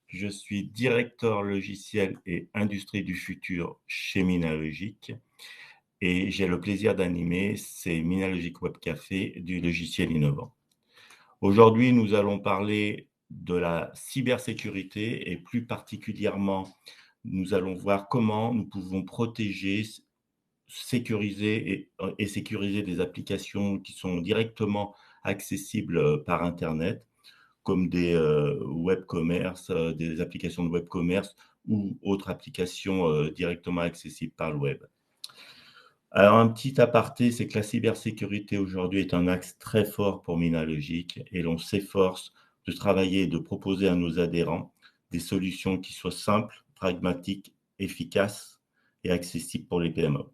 Je suis directeur logiciel et industrie du futur chez Minalogic et j'ai le plaisir d'animer ces Minalogic Web Café du logiciel innovant. Aujourd'hui, nous allons parler de la cybersécurité et plus particulièrement, nous allons voir comment nous pouvons protéger, sécuriser et sécuriser des applications qui sont directement accessibles par Internet, comme des web commerce, des applications de web commerce ou autres applications directement accessibles par le web. Alors, un petit aparté, c'est que la cybersécurité aujourd'hui est un axe très fort pour Minalogic et l'on s'efforce de travailler et de proposer à nos adhérents des solutions qui soient simples, pragmatiques, efficaces et accessibles pour les PME.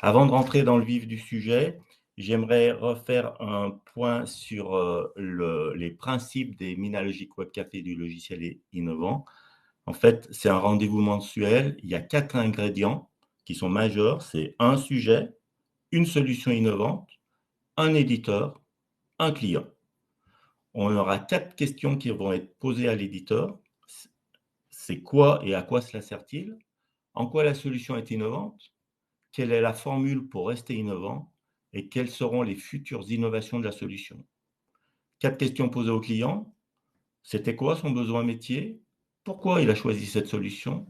Avant de rentrer dans le vif du sujet, j'aimerais refaire un point sur les principes des Minalogic Web Café du logiciel innovant. En fait, c'est un rendez-vous mensuel. Il y a 4 ingrédients qui sont majeurs. C'est un sujet, une solution innovante, un éditeur, un client. On aura 4 questions qui vont être posées à l'éditeur. C'est quoi et à quoi cela sert-il? En quoi la solution est innovante? Quelle est la formule pour rester innovant? Et quelles seront les futures innovations de la solution? 4 questions posées au client. C'était quoi son besoin métier? Pourquoi il a choisi cette solution?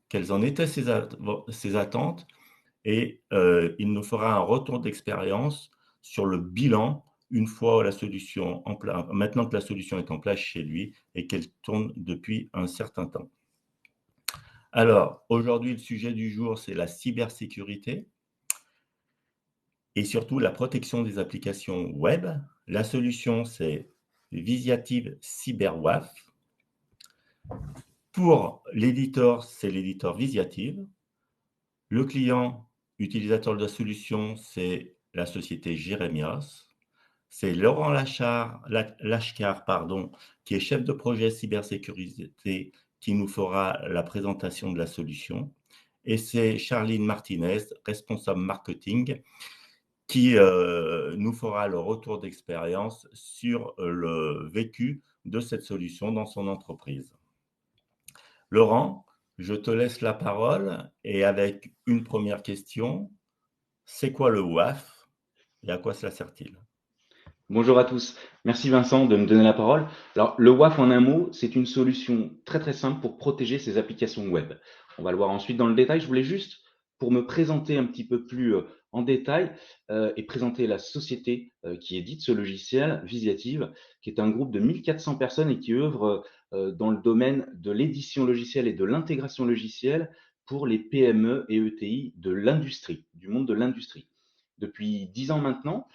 Quelles en étaient ses attentes? Et il nous fera un retour d'expérience sur le bilan une fois la solution maintenant que la solution est en place chez lui et qu'elle tourne depuis un certain temps. Alors, aujourd'hui, le sujet du jour, c'est la cybersécurité et surtout la protection des applications web. La solution, c'est Visiative CyberWAF. Pour l'éditeur, c'est l'éditeur Visiative. Le client utilisateur de la solution, c'est la société Jeremias. C'est Laurent Lachcar, qui est chef de projet cybersécurité, qui nous fera la présentation de la solution. Et c'est Charline Martinez, responsable marketing, qui nous fera le retour d'expérience sur le vécu de cette solution dans son entreprise. Laurent, je te laisse la parole et avec une première question. C'est quoi le WAF et à quoi cela sert-il? Bonjour à tous. Merci Vincent de me donner la parole. Alors, le WAF en un mot, c'est une solution très très simple pour protéger ses applications web. On va le voir ensuite dans le détail. Je voulais juste, pour me présenter un petit peu plus en détail et présenter la société qui édite ce logiciel, Visiative, qui est un groupe de 1400 personnes et qui œuvre dans le domaine de l'édition logicielle et de l'intégration logicielle pour les PME et ETI de l'industrie, du monde de l'industrie. Depuis 10 ans maintenant,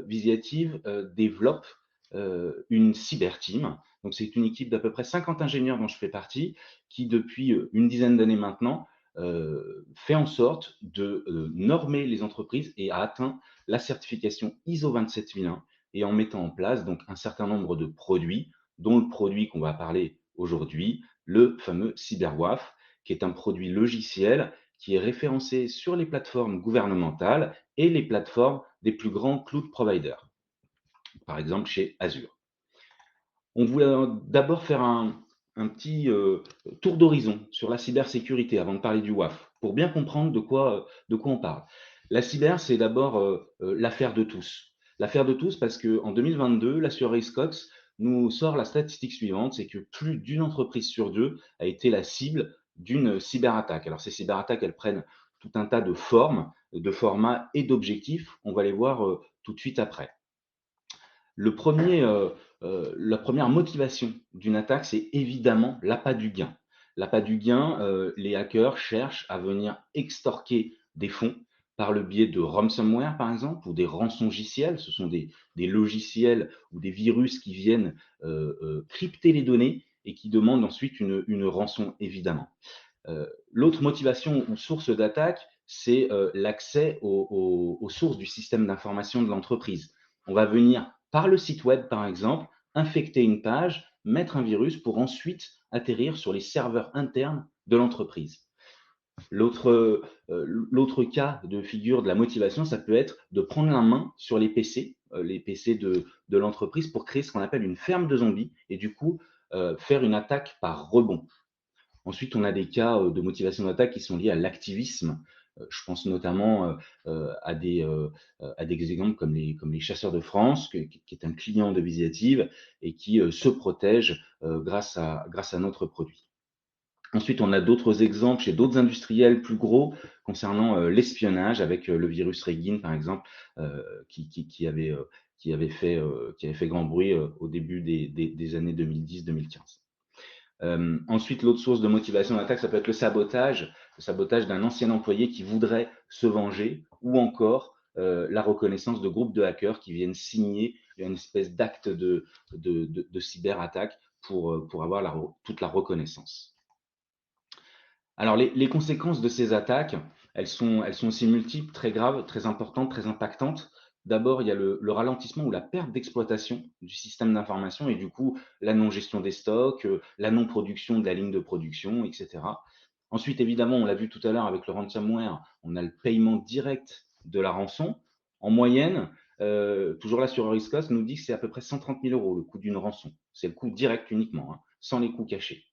Visiative développe une cyber team. Donc, c'est une équipe d'à peu près 50 ingénieurs dont je fais partie, qui depuis une dizaine d'années maintenant fait en sorte de normer les entreprises et a atteint la certification ISO 27001 et en mettant en place donc un certain nombre de produits, dont le produit qu'on va parler aujourd'hui, le fameux CyberWAF, qui est un produit logiciel qui est référencé sur les plateformes gouvernementales et les plateformes des plus grands cloud providers, par exemple chez Azure. On voulait d'abord faire un petit tour d'horizon sur la cybersécurité avant de parler du WAF, pour bien comprendre de quoi on parle. La cyber, c'est d'abord l'affaire de tous. L'affaire de tous parce qu'en 2022, l'assureur Cox nous sort la statistique suivante, c'est que plus d'une entreprise sur deux a été la cible d'une cyberattaque. Alors ces cyberattaques, elles prennent tout un tas de formes, de formats et d'objectifs. On va les voir tout de suite après. La première motivation d'une attaque, c'est évidemment l'appât du gain. L'appât du gain, les hackers cherchent à venir extorquer des fonds par le biais de ransomware, par exemple, ou des rançongiciels. Ce sont des logiciels ou des virus qui viennent crypter les données et qui demandent ensuite une rançon, évidemment. L'autre motivation ou source d'attaque, c'est l'accès aux sources du système d'information de l'entreprise. On va venir, par le site web par exemple, infecter une page, mettre un virus pour ensuite atterrir sur les serveurs internes de l'entreprise. L'autre cas de figure de la motivation, ça peut être de prendre la main sur les PC de l'entreprise pour créer ce qu'on appelle une ferme de zombies et du coup faire une attaque par rebond. Ensuite, on a des cas de motivation d'attaque qui sont liés à l'activisme. Je pense notamment à des exemples comme les chasseurs de France, qui est un client de Visiative et qui se protège grâce à notre produit. Ensuite, on a d'autres exemples chez d'autres industriels plus gros concernant l'espionnage avec le virus Regin, par exemple, qui avait fait grand bruit au début des années 2010-2015. Ensuite, l'autre source de motivation d'attaque, ça peut être le sabotage d'un ancien employé qui voudrait se venger, ou encore la reconnaissance de groupes de hackers qui viennent signer une espèce d'acte de cyberattaque pour avoir toute la reconnaissance. Alors, les conséquences de ces attaques, elles sont aussi multiples, très graves, très importantes, très impactantes. D'abord, il y a le ralentissement ou la perte d'exploitation du système d'information et du coup, la non-gestion des stocks, la non-production de la ligne de production, etc. Ensuite, évidemment, on l'a vu tout à l'heure avec le ransomware, on a le paiement direct de la rançon. En moyenne, toujours là sur Eriscos, nous dit que c'est à peu près 130 000 € le coût d'une rançon. C'est le coût direct uniquement, hein, sans les coûts cachés.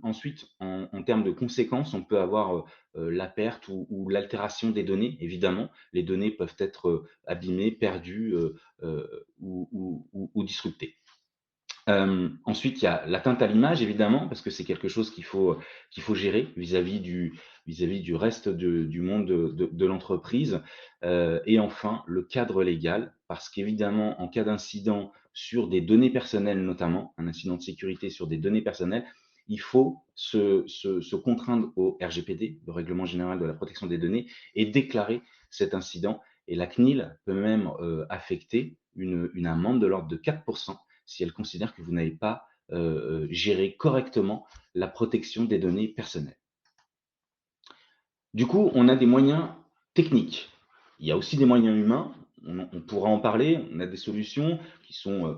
Ensuite, en termes de conséquences, on peut avoir la perte ou l'altération des données. Évidemment, les données peuvent être abîmées, perdues ou disruptées. Ensuite, il y a l'atteinte à l'image, évidemment, parce que c'est quelque chose qu'il faut gérer vis-à-vis du reste du monde de l'entreprise. Et enfin, le cadre légal, parce qu'évidemment, en cas d'incident sur des données personnelles, notamment, un incident de sécurité sur des données personnelles, il faut se contraindre au RGPD, le Règlement général de la protection des données, et déclarer cet incident. Et la CNIL peut même affecter une amende de l'ordre de 4% si elle considère que vous n'avez pas géré correctement la protection des données personnelles. Du coup, on a des moyens techniques. Il y a aussi des moyens humains. On pourra en parler. On a des solutions qui sont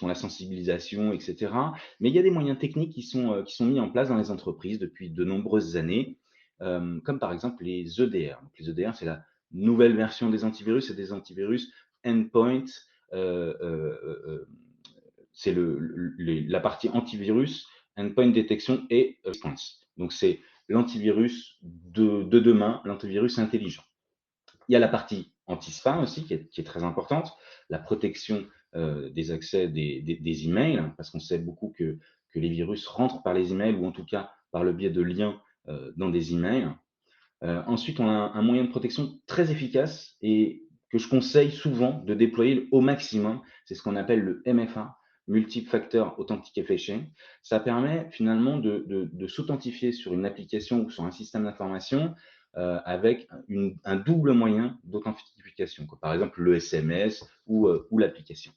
la sensibilisation, etc. Mais il y a des moyens techniques qui sont mis en place dans les entreprises depuis de nombreuses années, comme par exemple les EDR. Donc, les EDR, c'est la nouvelle version des antivirus. C'est des antivirus endpoint. C'est la partie antivirus, endpoint detection et response. Donc, c'est l'antivirus de demain, l'antivirus intelligent. Il y a la partie anti-spam aussi qui est très importante, la protection des accès des emails, parce qu'on sait beaucoup que les virus rentrent par les emails ou en tout cas par le biais de liens dans des emails. Ensuite, on a un moyen de protection très efficace et que je conseille souvent de déployer au maximum. C'est ce qu'on appelle le MFA, Multi-Factor Authentication. Ça permet finalement de s'authentifier sur une application ou sur un système d'information avec un double moyen d'authentification, par exemple le SMS ou l'application.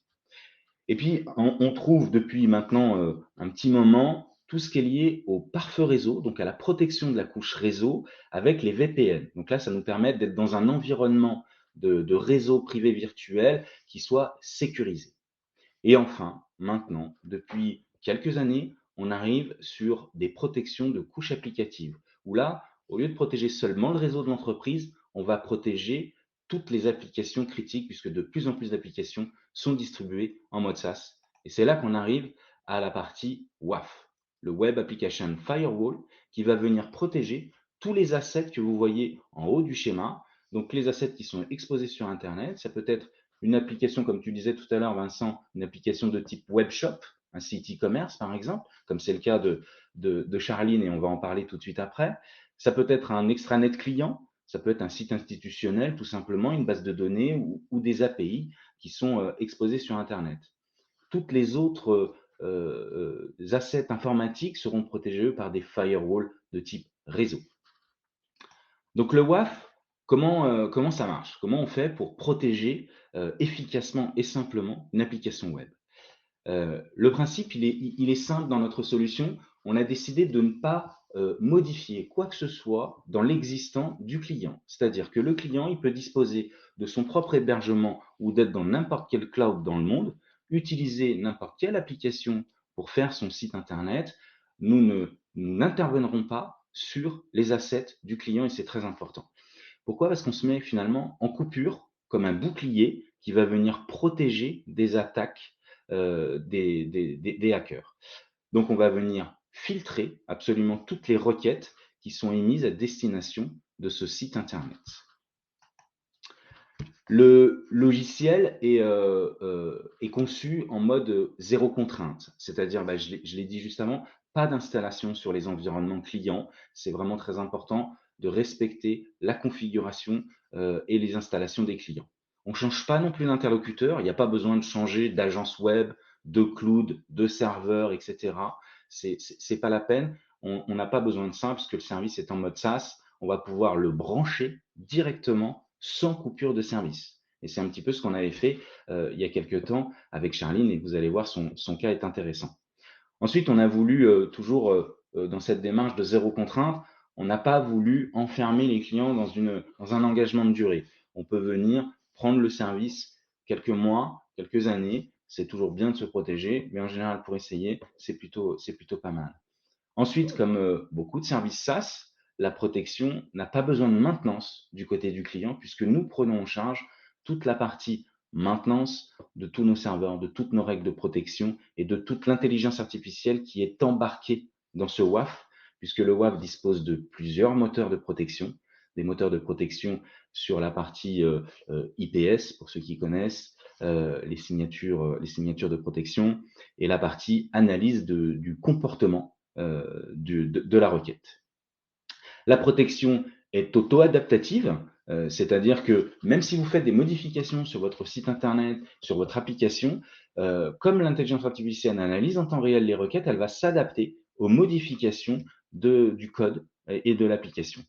Et puis, on trouve depuis maintenant un petit moment tout ce qui est lié au pare-feu réseau, donc à la protection de la couche réseau avec les VPN. Donc là, ça nous permet d'être dans un environnement de réseau privé virtuel qui soit sécurisé. Et enfin, maintenant, depuis quelques années, on arrive sur des protections de couches applicatives, où là, au lieu de protéger seulement le réseau de l'entreprise, on va protéger toutes les applications critiques, puisque de plus en plus d'applications sont distribuées en mode SaaS. Et c'est là qu'on arrive à la partie WAF, le Web Application Firewall, qui va venir protéger tous les assets que vous voyez en haut du schéma. Donc les assets qui sont exposés sur Internet, ça peut être une application, comme tu disais tout à l'heure, Vincent, une application de type web shop, un site e-commerce par exemple, comme c'est le cas de Charline et on va en parler tout de suite après. Ça peut être un extranet client, ça peut être un site institutionnel, tout simplement, une base de données ou des API qui sont exposés sur Internet. Toutes les autres assets informatiques seront protégés par des firewalls de type réseau. Donc le WAF, comment ça marche? Comment on fait pour protéger efficacement et simplement une application web? Le principe, il est simple dans notre solution. On a décidé de ne pas modifier quoi que ce soit dans l'existant du client. C'est-à-dire que le client, il peut disposer de son propre hébergement ou d'être dans n'importe quel cloud dans le monde, utiliser n'importe quelle application pour faire son site internet. Nous n'interviendrons pas sur les assets du client et c'est très important. Pourquoi? Parce qu'on se met finalement en coupure, comme un bouclier qui va venir protéger des attaques des hackers. Donc, on va venir filtrer absolument toutes les requêtes qui sont émises à destination de ce site internet. Le logiciel est conçu en mode zéro contrainte, c'est-à-dire, je l'ai dit juste avant, pas d'installation sur les environnements clients. C'est vraiment très important de respecter la configuration et les installations des clients. On ne change pas non plus d'interlocuteur, il n'y a pas besoin de changer d'agence web, de cloud, de serveur, etc. C'est pas la peine, on n'a pas besoin de ça puisque le service est en mode SaaS, on va pouvoir le brancher directement sans coupure de service. Et c'est un petit peu ce qu'on avait fait il y a quelques temps avec Charline et vous allez voir, son cas est intéressant. Ensuite, on a voulu toujours dans cette démarche de zéro contrainte, on n'a pas voulu enfermer les clients dans un engagement de durée. On peut venir prendre le service quelques mois, quelques années. C'est toujours bien de se protéger, mais en général, pour essayer, c'est plutôt pas mal. Ensuite, comme beaucoup de services SaaS, la protection n'a pas besoin de maintenance du côté du client puisque nous prenons en charge toute la partie maintenance de tous nos serveurs, de toutes nos règles de protection et de toute l'intelligence artificielle qui est embarquée dans ce WAF, puisque le WAF dispose de plusieurs moteurs de protection, des moteurs de protection sur la partie IPS, pour ceux qui connaissent, les signatures de protection, et la partie analyse du comportement de la requête. La protection est auto-adaptative, c'est-à-dire que même si vous faites des modifications sur votre site internet, sur votre application, comme l'intelligence artificielle analyse en temps réel les requêtes, elle va s'adapter aux modifications du code et de l'application.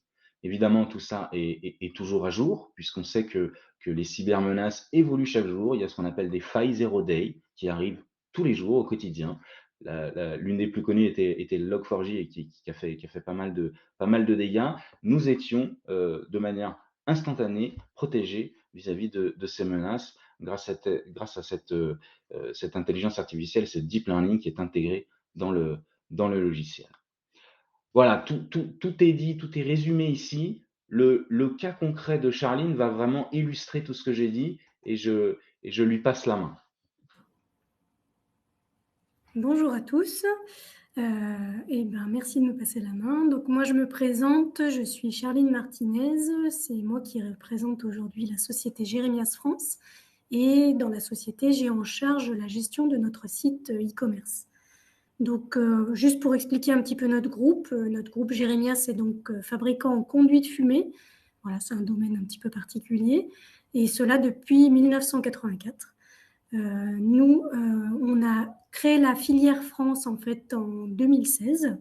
Évidemment, tout ça est toujours à jour, puisqu'on sait que les cybermenaces évoluent chaque jour. Il y a ce qu'on appelle des failles zero day qui arrivent tous les jours au quotidien. L'une des plus connues était le Log4j et qui a fait pas mal de dégâts. Nous étions de manière instantanée protégés vis-à-vis de ces menaces grâce à cette intelligence artificielle, ce deep learning qui est intégré dans le logiciel. Voilà, tout est dit, tout est résumé ici. Le cas concret de Charline va vraiment illustrer tout ce que j'ai dit et je lui passe la main. Bonjour à tous. Merci de me passer la main. Donc moi je me présente, je suis Charline Martinez, c'est moi qui représente aujourd'hui la société Jeremias France et dans la société j'ai en charge la gestion de notre site e-commerce. Donc juste pour expliquer un petit peu notre groupe Jeremias est donc fabricant en conduits de fumée. Voilà, c'est un domaine un petit peu particulier et cela depuis 1984. On a créé la filière France en fait en 2016.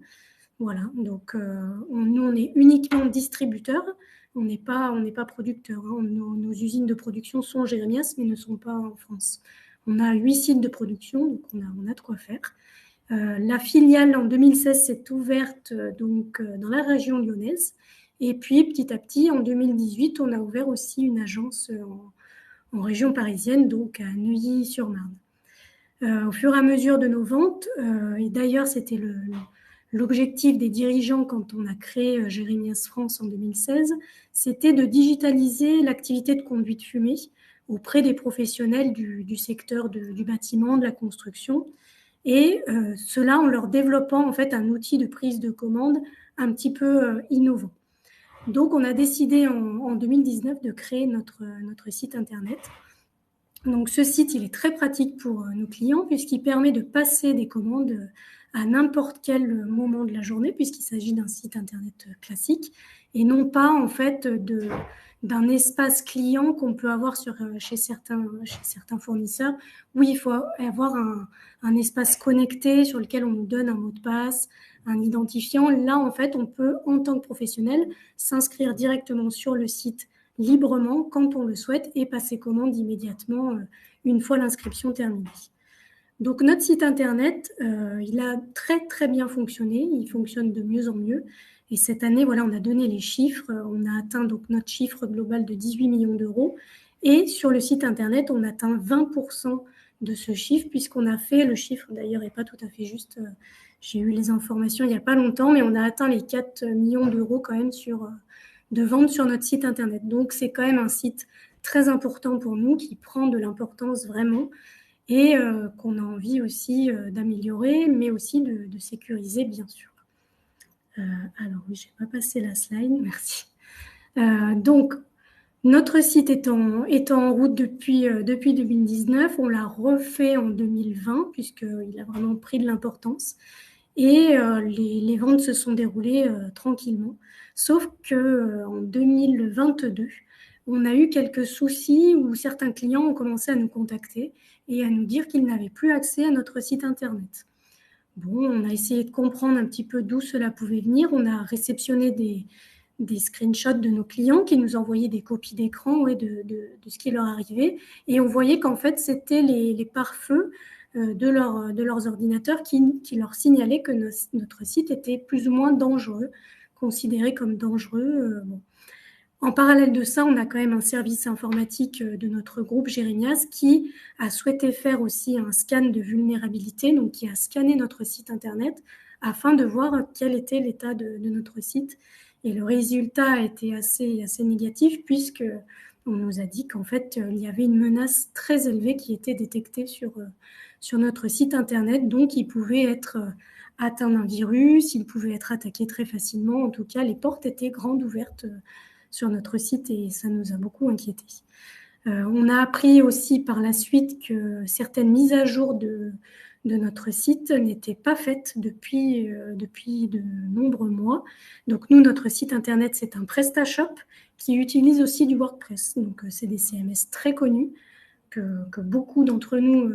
Voilà, donc nous on est uniquement distributeur, on n'est pas producteur. Hein. Nos usines de production sont Jeremias mais ne sont pas en France. On a 8 sites de production, donc on a de quoi faire. La filiale en 2016 s'est ouverte dans la région lyonnaise. Et puis petit à petit, en 2018, on a ouvert aussi une agence en région parisienne, donc à Neuilly-sur-Marne. Au fur et à mesure de nos ventes, et d'ailleurs c'était l'objectif des dirigeants quand on a créé Jeremias France en 2016, c'était de digitaliser l'activité de conduite de fumée auprès des professionnels du secteur du bâtiment, de la construction, et cela en leur développant en fait un outil de prise de commande un petit peu innovant. Donc, on a décidé en 2019 de créer notre site internet. Donc, ce site, il est très pratique pour nos clients puisqu'il permet de passer des commandes à n'importe quel moment de la journée puisqu'il s'agit d'un site internet classique et non pas en fait d'un espace client qu'on peut avoir chez certains fournisseurs où il faut avoir un espace connecté sur lequel on nous donne un mot de passe, un identifiant. Là, en fait, on peut, en tant que professionnel, s'inscrire directement sur le site librement quand on le souhaite et passer commande immédiatement une fois l'inscription terminée. Donc, notre site internet, il a très, très bien fonctionné. Il fonctionne de mieux en mieux. Et cette année, voilà, on a donné les chiffres. On a atteint donc notre chiffre global de 18 millions d'euros. Et sur le site internet, on atteint 20% de ce chiffre puisqu'on a fait, le chiffre d'ailleurs n'est pas tout à fait juste, j'ai eu les informations il n'y a pas longtemps, mais on a atteint les 4 millions d'euros quand même de ventes sur notre site internet. Donc, c'est quand même un site très important pour nous qui prend de l'importance vraiment. et qu'on a envie aussi d'améliorer, mais aussi de sécuriser, bien sûr. Alors, oui, je n'ai pas passé la slide, merci. Donc, notre site est en route depuis 2019. On l'a refait en 2020, puisqu'il a vraiment pris de l'importance. Et les ventes se sont déroulées tranquillement. Sauf qu'en 2022, on a eu quelques soucis où certains clients ont commencé à nous contacter et à nous dire qu'ils n'avaient plus accès à notre site internet. Bon, on a essayé de comprendre un petit peu d'où cela pouvait venir. On a réceptionné des screenshots de nos clients qui nous envoyaient des copies d'écran de ce qui leur arrivait. Et on voyait qu'en fait, c'était les pare-feux de leurs ordinateurs qui leur signalaient que notre site était plus ou moins dangereux, considéré comme dangereux. Bon. En parallèle de ça, on a quand même un service informatique de notre groupe Jérémias qui a souhaité faire aussi un scan de vulnérabilité, donc qui a scanné notre site internet afin de voir quel était l'état de notre site. Et le résultat a été assez négatif puisqu'on nous a dit qu'en fait, il y avait une menace très élevée qui était détectée sur notre site internet. Donc, il pouvait être atteint d'un virus, il pouvait être attaqué très facilement. En tout cas, les portes étaient grandes ouvertes sur notre site et ça nous a beaucoup inquiétés. On a appris aussi par la suite que certaines mises à jour de notre site n'étaient pas faites depuis de nombreux mois. Donc nous, notre site internet, c'est un PrestaShop qui utilise aussi du WordPress. Donc c'est des CMS très connus que beaucoup d'entre nous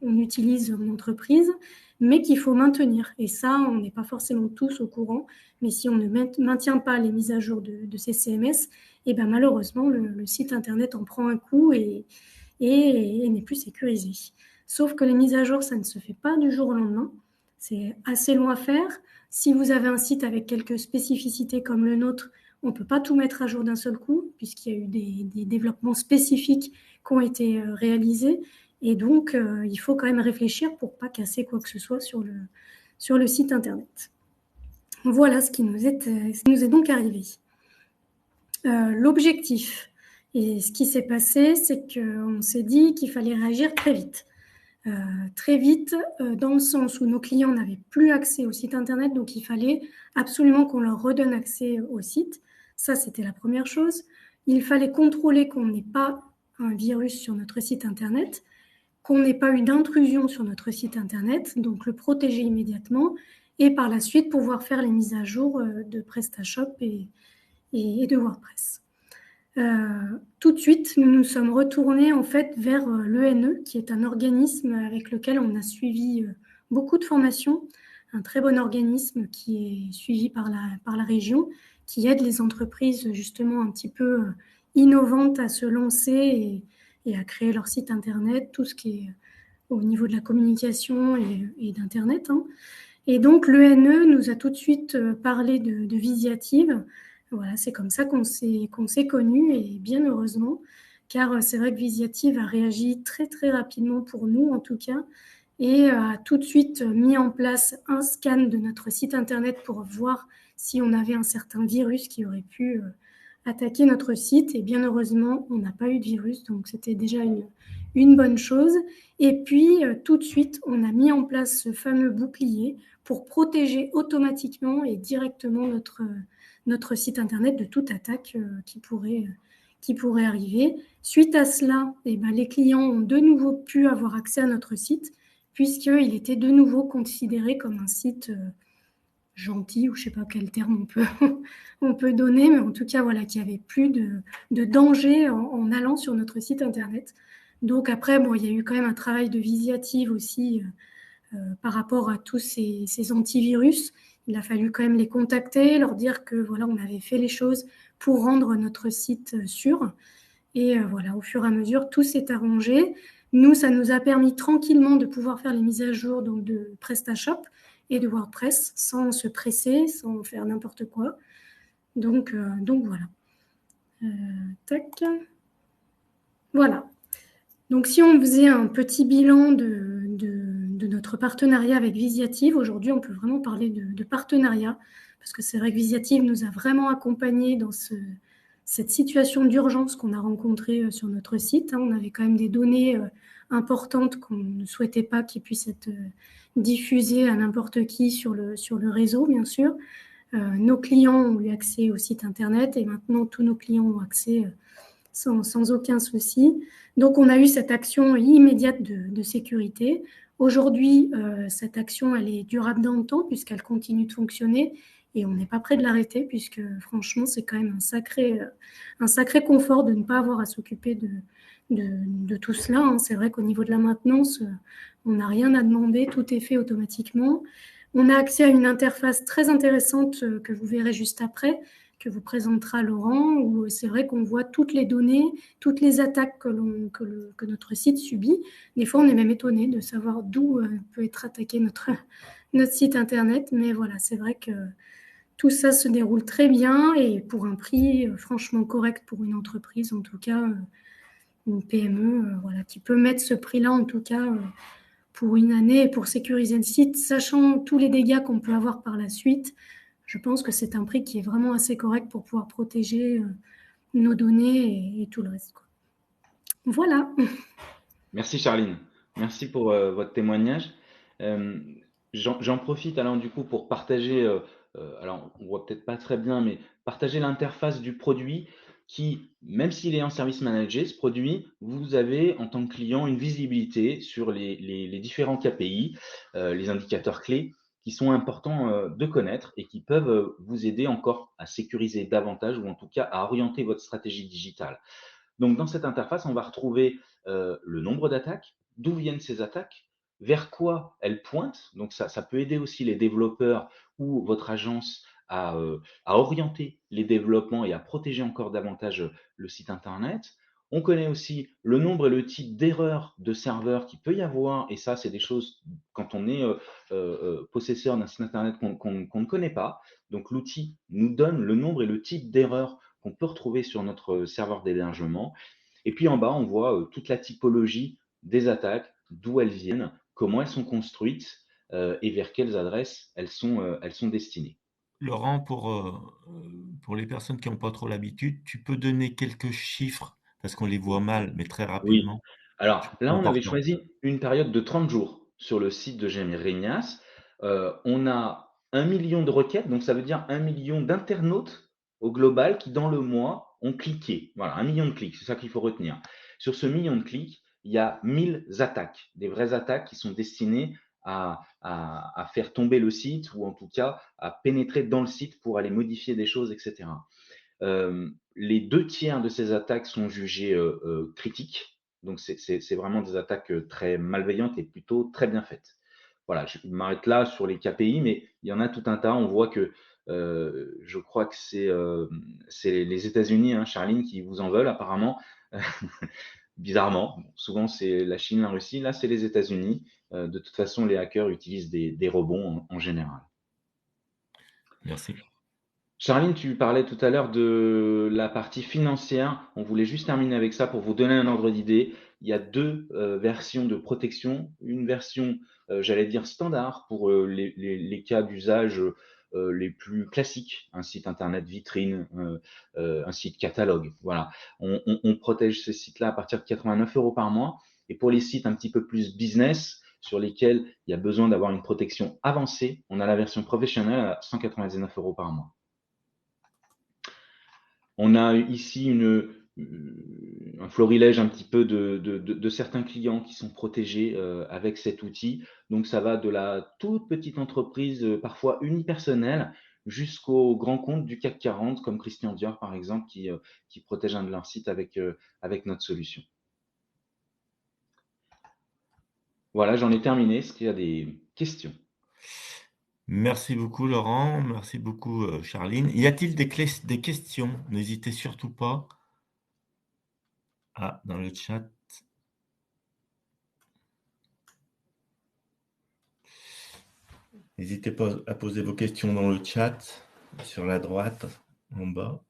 on utilise en entreprise, mais qu'il faut maintenir. Et ça, on n'est pas forcément tous au courant. Mais si on ne maintient pas les mises à jour de ces CMS, et ben malheureusement, le site internet en prend un coup et n'est plus sécurisé. Sauf que les mises à jour, ça ne se fait pas du jour au lendemain. C'est assez long à faire. Si vous avez un site avec quelques spécificités comme le nôtre, on ne peut pas tout mettre à jour d'un seul coup, puisqu'il y a eu des développements spécifiques qui ont été réalisés. Et donc, il faut quand même réfléchir pour ne pas casser quoi que ce soit sur le site internet. Voilà ce qui nous est donc arrivé. L'objectif et ce qui s'est passé, c'est qu'on s'est dit qu'il fallait réagir très vite. Très vite, dans le sens où nos clients n'avaient plus accès au site internet, donc il fallait absolument qu'on leur redonne accès au site. Ça, c'était la première chose. Il fallait contrôler qu'on n'ait pas un virus sur notre site internet, qu'on n'ait pas eu d'intrusion sur notre site internet, donc le protéger immédiatement, et par la suite pouvoir faire les mises à jour de PrestaShop et de WordPress. Tout de suite, nous nous sommes retournés en fait vers l'ENE, qui est un organisme avec lequel on a suivi beaucoup de formations, un très bon organisme qui est suivi par la région, qui aide les entreprises justement un petit peu innovantes à se lancer et à créer leur site internet, tout ce qui est au niveau de la communication et d'internet. Hein. Et donc l'ENE nous a tout de suite parlé de Visiative. Voilà, c'est comme ça qu'on s'est connus et bien heureusement, car c'est vrai que Visiative a réagi très très rapidement pour nous en tout cas et a tout de suite mis en place un scan de notre site internet pour voir si on avait un certain virus qui aurait pu attaquer notre site et bien heureusement, on n'a pas eu de virus, donc c'était déjà une bonne chose. Et puis, tout de suite, on a mis en place ce fameux bouclier pour protéger automatiquement et directement notre site internet de toute attaque qui pourrait arriver. Suite à cela, les clients ont de nouveau pu avoir accès à notre site puisqu'il était de nouveau considéré comme un site gentil, ou je ne sais pas quel terme on peut donner, mais en tout cas, voilà, qu'il n'y avait plus de danger en allant sur notre site internet. Donc après, bon, il y a eu quand même un travail de Visiative aussi par rapport à tous ces antivirus. Il a fallu quand même les contacter, leur dire que voilà, on avait fait les choses pour rendre notre site sûr. Et voilà, au fur et à mesure, tout s'est arrangé. Nous, ça nous a permis tranquillement de pouvoir faire les mises à jour donc, de PrestaShop et de WordPress sans se presser, sans faire n'importe quoi. Donc voilà. Tac. Voilà. Donc si on faisait un petit bilan de notre partenariat avec Visiative, aujourd'hui on peut vraiment parler de partenariat, parce que c'est vrai que Visiative nous a vraiment accompagnés dans cette situation d'urgence qu'on a rencontrée sur notre site. On avait quand même des données importantes qu'on ne souhaitait pas qu'ils puissent être diffusées à n'importe qui sur le réseau, bien sûr. Nos clients ont eu accès au site internet et maintenant tous nos clients ont accès sans aucun souci. Donc, on a eu cette action immédiate de sécurité. Aujourd'hui, cette action, elle est durable dans le temps puisqu'elle continue de fonctionner et on n'est pas près de l'arrêter puisque franchement, c'est quand même un sacré confort de ne pas avoir à s'occuper de tout cela, hein. C'est vrai qu'au niveau de la maintenance, on n'a rien à demander, tout est fait automatiquement. On a accès à une interface très intéressante que vous verrez juste après, que vous présentera Laurent, où c'est vrai qu'on voit toutes les données, toutes les attaques que notre site subit. Des fois, on est même étonné de savoir d'où peut être attaqué notre site internet. Mais voilà, c'est vrai que tout ça se déroule très bien et pour un prix franchement correct pour une entreprise, en tout cas une PME, voilà, qui peut mettre ce prix-là, en tout cas pour une année, pour sécuriser le site, sachant tous les dégâts qu'on peut avoir par la suite. Je pense que c'est un prix qui est vraiment assez correct pour pouvoir protéger nos données et tout le reste, quoi. Voilà. Merci Charline, merci pour votre témoignage. J'en profite alors du coup pour partager, alors on voit peut-être pas très bien, mais partager l'interface du produit qui, même s'il est en service managé, ce produit, vous avez en tant que client une visibilité sur les différents KPI, les indicateurs clés qui sont importants de connaître et qui peuvent vous aider encore à sécuriser davantage ou en tout cas à orienter votre stratégie digitale. Donc, dans cette interface, on va retrouver le nombre d'attaques, d'où viennent ces attaques, vers quoi elles pointent. Donc, ça peut aider aussi les développeurs ou votre agence à orienter les développements et à protéger encore davantage le site Internet. On connaît aussi le nombre et le type d'erreurs de serveurs qu'il peut y avoir. Et ça, c'est des choses, quand on est possesseur d'un site Internet qu'on ne connaît pas. Donc, l'outil nous donne le nombre et le type d'erreurs qu'on peut retrouver sur notre serveur d'hébergement. Et puis en bas, on voit toute la typologie des attaques, d'où elles viennent, comment elles sont construites et vers quelles adresses elles sont destinées. Laurent, pour les personnes qui n'ont pas trop l'habitude, tu peux donner quelques chiffres, parce qu'on les voit mal, mais très Oui. rapidement. Alors C'est là, on avait important. choisi une période de 30 jours sur le site de Jérémy Régnias. On a 1 million de requêtes, donc ça veut dire 1 million d'internautes au global qui, dans le mois, ont cliqué. Voilà, 1 million de clics, c'est ça qu'il faut retenir. Sur ce million de clics, il y a 1000 attaques, des vraies attaques qui sont destinées à faire tomber le site ou en tout cas à pénétrer dans le site pour aller modifier des choses, etc. Les 2 tiers de ces attaques sont jugées critiques. Donc, c'est vraiment des attaques très malveillantes et plutôt très bien faites. Voilà, je m'arrête là sur les KPI, mais il y en a tout un tas. On voit que je crois que c'est les États-Unis, hein, Charline, qui vous en veulent apparemment. Bizarrement. Bon, souvent, c'est la Chine, la Russie. Là, c'est les États-Unis. De toute façon, les hackers utilisent des rebonds en général. Merci. Charline, tu parlais tout à l'heure de la partie financière. On voulait juste terminer avec ça pour vous donner un ordre d'idée. Il y a 2 versions de protection. Une version, j'allais dire standard pour les cas d'usage les plus classiques, un site internet vitrine, un site catalogue. Voilà. On protège ces sites-là à partir de 89 € par mois. Et pour les sites un petit peu plus business, sur lesquels il y a besoin d'avoir une protection avancée, on a la version professionnelle à 199 € par mois. On a ici un florilège un petit peu de certains clients qui sont protégés avec cet outil. Donc, ça va de la toute petite entreprise, parfois unipersonnelle, jusqu'aux grands comptes du CAC 40, comme Christian Dior, par exemple, qui protège un de leurs sites avec notre solution. Voilà, j'en ai terminé. Est-ce qu'il y a des questions? Merci beaucoup, Laurent. Merci beaucoup, Charline. Y a-t-il des questions? N'hésitez surtout pas. Dans le chat. N'hésitez pas à poser vos questions dans le chat, sur la droite, en bas.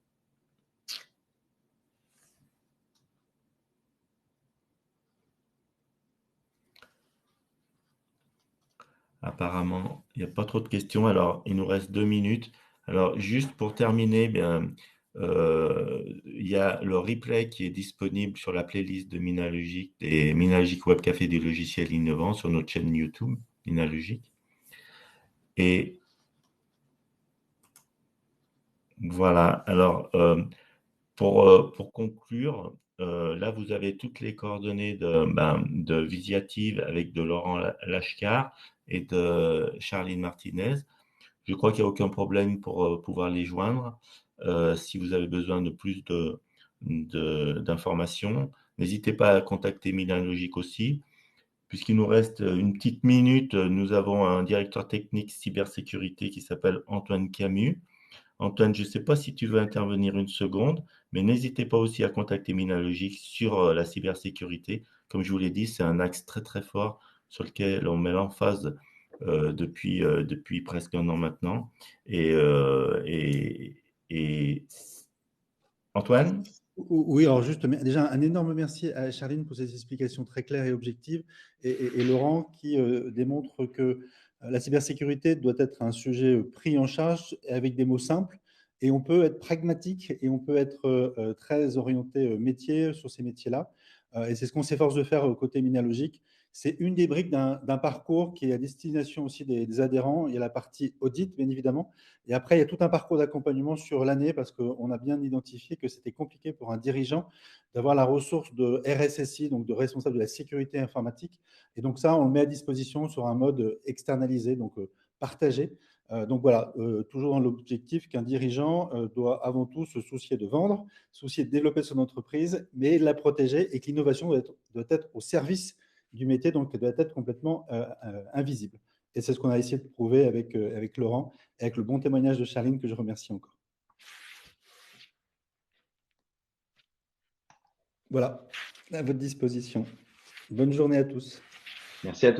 Apparemment, il n'y a pas trop de questions. Alors, il nous reste 2 minutes. Alors, juste pour terminer, Il y a le replay qui est disponible sur la playlist de Minalogic, des Minalogic Web Café des logiciels innovants sur notre chaîne YouTube, Minalogic. Et voilà, alors pour conclure, là vous avez toutes les coordonnées de Visiative avec de Laurent Lachkar et de Charline Martinez. Je crois qu'il n'y a aucun problème pour pouvoir les joindre. Si vous avez besoin de plus d'informations, n'hésitez pas à contacter Milan Logique aussi. Puisqu'il nous reste une petite minute, nous avons un directeur technique cybersécurité qui s'appelle Antoine Camus. Antoine, je ne sais pas si tu veux intervenir une seconde, mais n'hésitez pas aussi à contacter Minalogic sur la cybersécurité. Comme je vous l'ai dit, c'est un axe très très fort sur lequel on met l'emphase depuis presque un an maintenant. Et Antoine? Oui, alors juste, déjà un énorme merci à Charline pour ses explications très claires et objectives, et Laurent qui démontre que la cybersécurité doit être un sujet pris en charge avec des mots simples, et on peut être pragmatique et on peut être très orienté métier sur ces métiers-là. Et c'est ce qu'on s'efforce de faire au côté Minalogic. C'est une des briques d'un parcours qui est à destination aussi des adhérents. Il y a la partie audit, bien évidemment. Et après, il y a tout un parcours d'accompagnement sur l'année parce qu'on a bien identifié que c'était compliqué pour un dirigeant d'avoir la ressource de RSSI, donc de responsable de la sécurité informatique. Et donc ça, on le met à disposition sur un mode externalisé, donc partagé. Donc voilà, toujours dans l'objectif qu'un dirigeant doit avant tout se soucier de vendre, soucier de développer son entreprise, mais de la protéger, et que l'innovation doit être au service du métier, donc elle doit être complètement invisible. Et c'est ce qu'on a essayé de prouver avec Laurent, et avec le bon témoignage de Charline, que je remercie encore. Voilà, à votre disposition. Bonne journée à tous. Merci à tous.